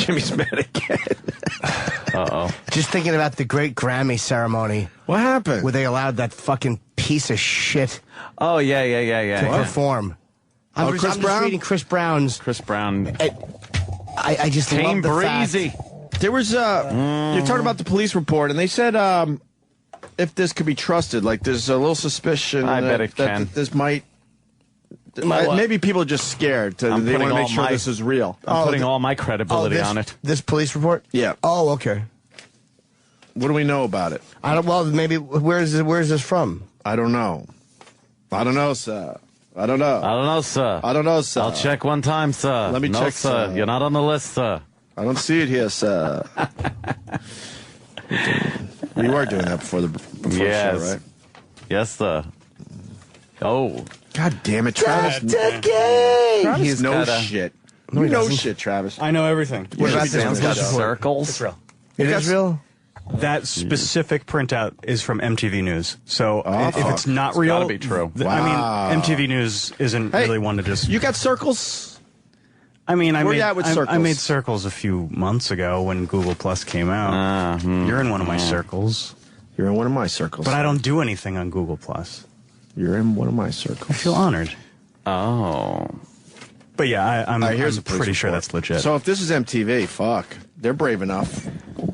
Jimmy's mad again. Uh-oh. Just thinking about the great Grammy ceremony. What happened? Where they allowed that fucking piece of shit Oh, yeah. to perform. I'm Chris just Brown? reading Chris Brown's. Chris Brown. I just Tame love the Breezy. fact. There was you're talking about the police report, and they said if this could be trusted, like there's a little suspicion I bet it can. that this might. what? Maybe people are just scared. They want to make sure this is real. I'm putting all my credibility on it. This police report? Yeah. Oh, okay. What do we know about it? I don't. Well, maybe where is this from? I don't know. I don't know, sir. I don't know. I don't know, sir. I don't know, sir. I'll check one time, sir. Let me no, check, sir. sir. You're not on the list, sir. I don't see it here, sir. We were doing that before the Yes. show, right? Yes, sir. Oh. God damn it, Travis. Gay. He's no gotta- shit. No, he You know doesn't. shit, Travis. I know everything. What about this Sam's got police report? circles. It's real. It is real. That specific printout is from MTV News. So if fuck. it's not It's real, gotta be true. I Wow. mean, MTV News isn't Hey, really one to just. You got circles? I mean, Where you at with I circles? made circles a few months ago when Google Plus came out. You're in one of my circles, You're in one of my circles. but I don't do anything on Google Plus. You're in one of my circles. I feel honored. Oh. But yeah, I'm Here's a police pretty sure report. that's legit. So if this is MTV, fuck. They're brave enough.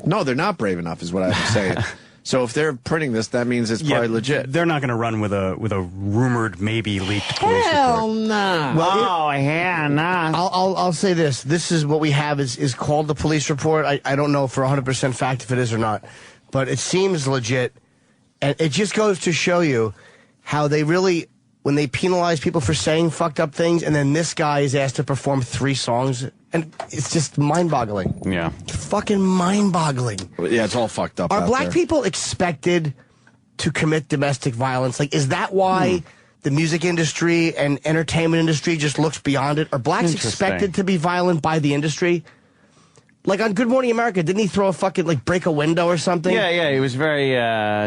No, they're not brave enough is what I'm saying. So if they're printing this, that means it's probably legit. They're not going to run with a rumored, maybe leaked police report. nah. Oh, yeah, nah. I'll say this. This is what we have is called the police report. I don't know for 100% fact if it is or not, but it seems legit, and it just goes to show you how they really, when they penalize people for saying fucked up things, and then this guy is asked to perform 3 songs, and it's just mind-boggling. Yeah. Fucking mind-boggling. Yeah, it's all fucked up. Are out black there. people expected to commit domestic violence? Like, is that why the music industry and entertainment industry just looks beyond it? Are blacks Interesting. expected to be violent by the industry? Like on Good Morning America, didn't he throw a fucking, like, break a window or something? Yeah, he was very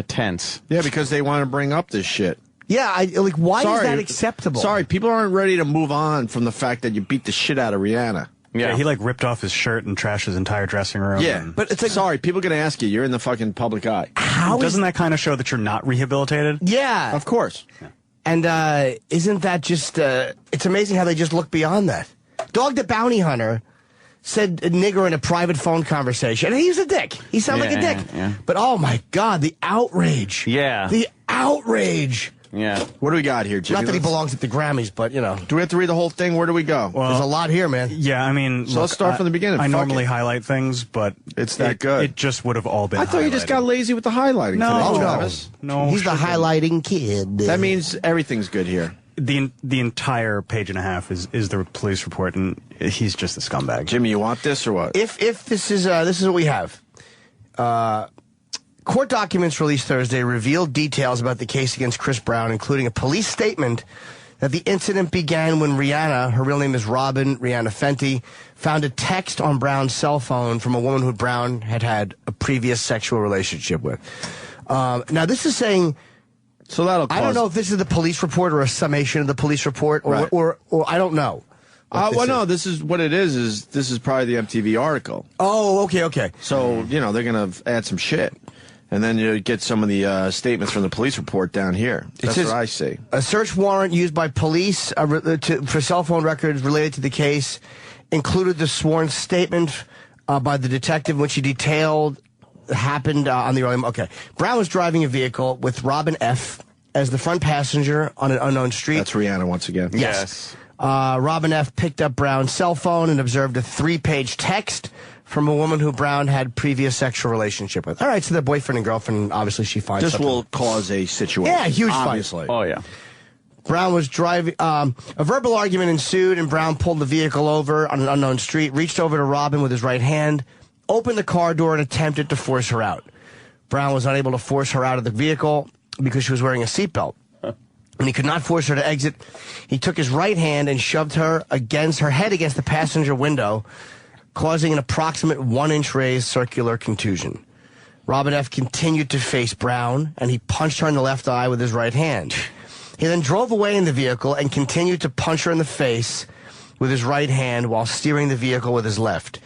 tense. Yeah, because they want to bring up this shit. Yeah, like, why is Sorry. that acceptable? Sorry, people aren't ready to move on from the fact that you beat the shit out of Rihanna. Yeah, he like ripped off his shirt and trashed his entire dressing room. Yeah, and- But it's like, sorry, people are going to ask you. You're in the fucking public eye. how is... doesn't that kind of show that you're not rehabilitated? Yeah. Of course. And isn't that just... it's amazing how they just look beyond that. Dog the Bounty Hunter said nigger in a private phone conversation. And he's a dick. He sounded like a dick. Yeah. But oh my God, the outrage. Yeah. The outrage. Yeah. What do we got here, Jimmy? Not that he belongs at the Grammys, but, you know. Do we have to read the whole thing? Where do we go? There's a lot here, man. Yeah, I mean, So let's start from the beginning. I Fuck normally it. highlight things, but It's that good. It just would have all been. I thought you just got highlighted. lazy with the highlighting No, today, Oh, no. Travis. No, He's the shouldn't. highlighting kid. That means everything's good here. The entire page and a half is the police report, and he's just a scumbag. Jimmy, you want this or what? If this is what we have. Court documents released Thursday revealed details about the case against Chris Brown, including a police statement that the incident began when Rihanna, her real name is Rihanna Fenty, found a text on Brown's cell phone from a woman who Brown had had a previous sexual relationship with. Now, this is saying... So that'll cause... I don't know if this is the police report or a summation of the police report, or Right. or I don't know. well, no, this is what it is this is probably the MTV article. Oh, okay. So, you know, they're going to add some shit. And then you get some of the statements from the police report down here. That's says- what I see. A search warrant used by police for cell phone records related to the case included the sworn statement by the detective, which he detailed happened on the early... Okay. Brown was driving a vehicle with Robin F. as the front passenger on an unknown street. That's Rihanna once again. Yes. Robin F. picked up Brown's cell phone and observed a 3-page text from a woman who Brown had previous sexual relationship with. All right, so they're boyfriend and girlfriend. Obviously, she finds This something. will cause a situation. Yeah, huge fight. obviously. Oh, yeah. Brown was driving. A verbal argument ensued, and Brown pulled the vehicle over on an unknown street, reached over to Robin with his right hand, opened the car door, and attempted to force her out. Brown was unable to force her out of the vehicle because she was wearing a seatbelt. When he could not force her to exit, he took his right hand and shoved her head against the passenger window, causing an approximate 1-inch raised circular contusion. Robin F. continued to face Brown, and he punched her in the left eye with his right hand. He then drove away in the vehicle and continued to punch her in the face with his right hand while steering the vehicle with his left.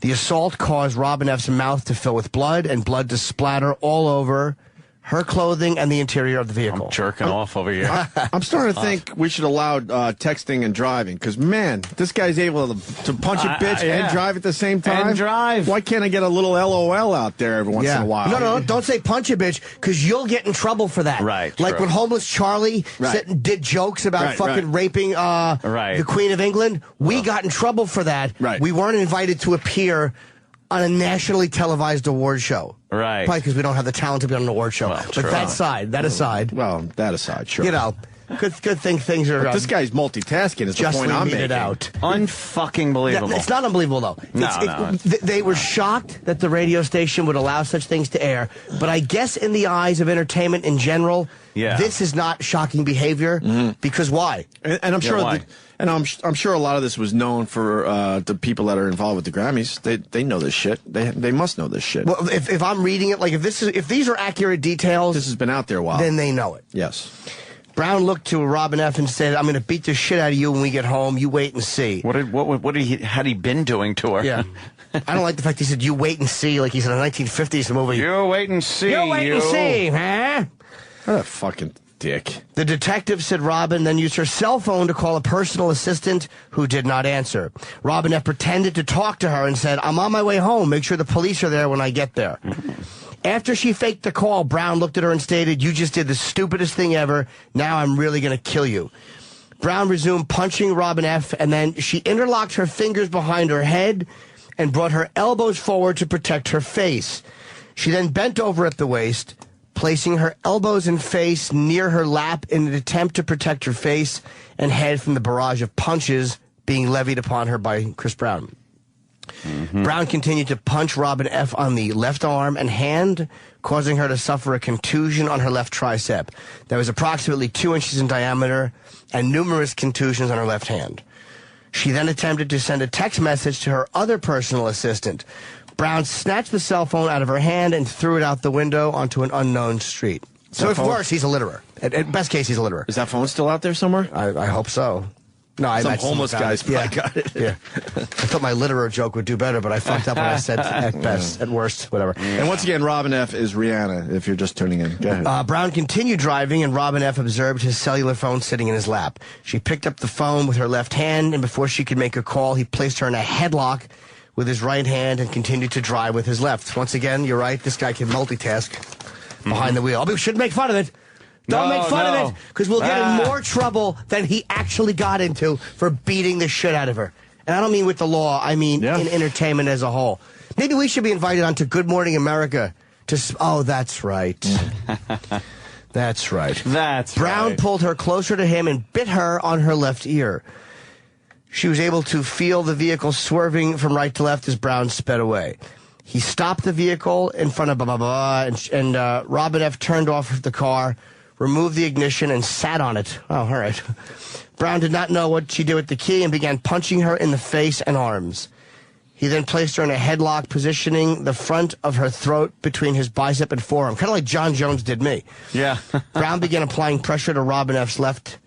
The assault caused Robin F's mouth to fill with blood and blood to splatter all over her clothing and the interior of the vehicle. I'm jerking off over here. I'm starting to think we should allow texting and driving because, man, this guy's able to punch a bitch and drive at the same time. And drive. Why can't I get a little LOL out there every once in a while? No, don't say punch a bitch because you'll get in trouble for that. Right, Like true. when homeless Charlie did jokes about fucking raping the Queen of England. We got in trouble for that. Right. We weren't invited to appear on a nationally televised award show. Right. Probably because we don't have the talent to be on an award show. Well, but true. that aside, Well, that aside, sure. you know, good thing things are. But this guy's multitasking is the justly point I'm meted making. out. Unfucking believable. It's not unbelievable, though. They were shocked that the radio station would allow such things to air. But I guess in the eyes of entertainment in general, this is not shocking behavior. Because why? And I'm sure, why? I'm sure a lot of this was known for the people that are involved with the Grammys. They know this shit. They must know this shit. Well, if I'm reading it, like if these are accurate details, This has been out there a while. then they know it. Yes. Brown looked to Robin F. and said, "I'm going to beat the shit out of you when we get home. You wait and see." What had he been doing to her? Yeah. I don't like the fact he said, "You wait and see," like he's in a 1950s movie. You wait and see. You wait and see, huh? What a fucking dick. The detective said Robin then used her cell phone to call a personal assistant who did not answer. Robin F. pretended to talk to her and said, "I'm on my way home. Make sure the police are there when I get there." After she faked the call, Brown looked at her and stated, "You just did the stupidest thing ever. Now I'm really going to kill you." Brown resumed punching Robin F., and then she interlocked her fingers behind her head and brought her elbows forward to protect her face. She then bent over at the waist, placing her elbows and face near her lap in an attempt to protect her face and head from the barrage of punches being levied upon her by Chris Brown. Brown continued to punch Robin F. on the left arm and hand, causing her to suffer a contusion on her left tricep that was approximately 2 inches in diameter and numerous contusions on her left hand. She then attempted to send a text message to her other personal assistant. Brown snatched the cell phone out of her hand and threw it out the window onto an unknown street. So if worse, he's a litterer. At best case, he's a litterer. Is that phone still out there somewhere? I hope so. No, I Some imagine homeless someone guys found probably got it. Yeah. I thought my litterer joke would do better, but I fucked up when I said at best, at worst, whatever. And once again, Robin F. is Rihanna, if you're just tuning in. Go ahead. Brown continued driving, and Robin F. observed his cellular phone sitting in his lap. She picked up the phone with her left hand, and before she could make a call, he placed her in a headlock with his right hand and continued to drive with his left. Once again, you're right, this guy can multitask behind the wheel. We shouldn't make fun of it. Don't make fun of it, because we'll get in more trouble than he actually got into for beating the shit out of her. And I don't mean with the law, I mean in entertainment as a whole. Maybe we should be invited on to Good Morning America to... Oh, that's right. That's right. Brown pulled her closer to him and bit her on her left ear. She was able to feel the vehicle swerving from right to left as Brown sped away. He stopped the vehicle in front of and Robin F. turned off the car, removed the ignition, and sat on it. Oh, all right. Brown did not know what she did with the key and began punching her in the face and arms. He then placed her in a headlock, positioning the front of her throat between his bicep and forearm, kind of like John Jones did me. Yeah. Brown began applying pressure to Robin F.'s left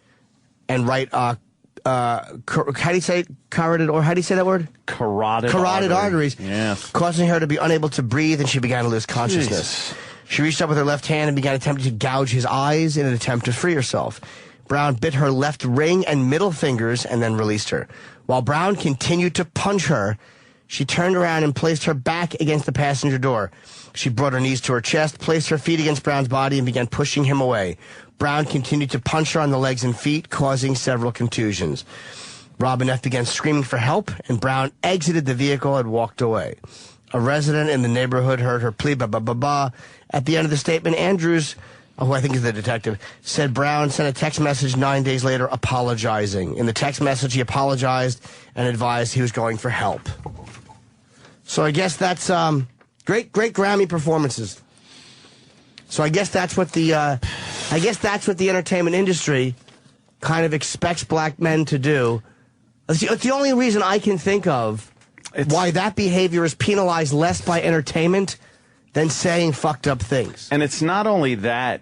and right, how do you say carotid, or how do you say that word? Carotid arteries. Yes. Causing her to be unable to breathe, and she began to lose consciousness. She reached up with her left hand and began attempting to gouge his eyes in an attempt to free herself. Brown bit her left ring and middle fingers and then released her. While Brown continued to punch her, she turned around and placed her back against the passenger door. She brought her knees to her chest, placed her feet against Brown's body, and began pushing him away. Brown continued to punch her on the legs and feet, causing several contusions. Robin F. began screaming for help, and Brown exited the vehicle and walked away. A resident in the neighborhood heard her plea, At the end of the statement, Andrews, who I think is the detective, said Brown sent a text message 9 days later apologizing. In the text message, he apologized and advised he was going for help. So I guess that's great Grammy performances. So I guess that's what the entertainment industry kind of expects black men to do. It's the only reason I can think of why that behavior is penalized less by entertainment than saying fucked up things. And it's not only that,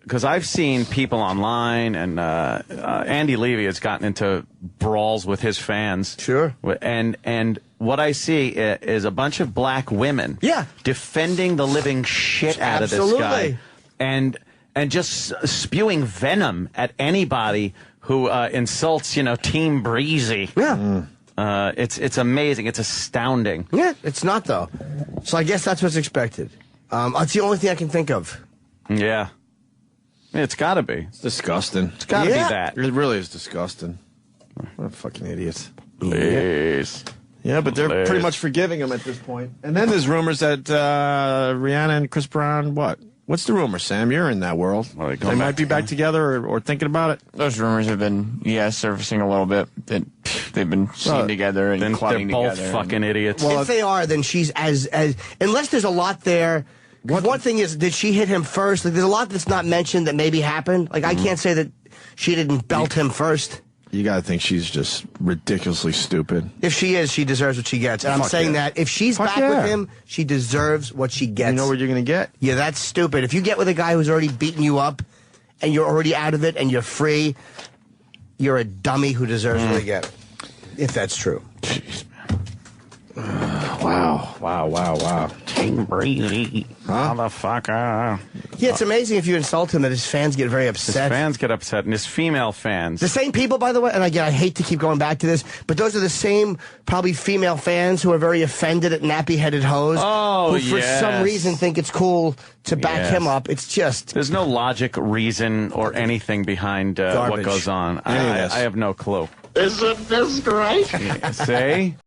because I've seen people online, and Andy Levy has gotten into brawls with his fans. Sure. And what I see is a bunch of black women defending the living shit out of this guy. And just spewing venom at anybody who insults, Team Breezy. Yeah. It's amazing. It's astounding. Yeah, it's not, though. So I guess that's what's expected. It's the only thing I can think of. Yeah. It's got to be. It's disgusting. It's got to be that. It really is disgusting. What a fucking idiot. Please. Yeah, but they're pretty much forgiving him at this point. And then there's rumors that Rihanna and Chris Brown, What's the rumor, Sam? You're in that world. Well, they might be back together or thinking about it. Those rumors have been, surfacing a little bit. That they've been seen together and clubbing together. together. They're both fucking idiots. Well, if they are, then she's as unless there's a lot there. One thing is, did she hit him first? Like, there's a lot that's not mentioned that maybe happened. Like, I can't say that she didn't belt him first. You gotta think she's just ridiculously stupid. If she is, she deserves what she gets. And I'm saying that if she's back with him, she deserves what she gets. You know what you're gonna get? Yeah, that's stupid. If you get with a guy who's already beaten you up and you're already out of it and you're free, you're a dummy who deserves what you get. If that's true. Jeez, man. Wow. Team Breezy. Motherfucker. Yeah, it's amazing if you insult him that his fans get very His upset. fans get upset, and his female fans. The same people, by the way, and again, I hate to keep going back to this, but those are the same probably female fans who are very offended at nappy-headed hoes. Oh, who for some reason think it's cool to back him up. It's just... There's no logic, reason, or anything behind what goes on. I have no clue. Isn't this great? See?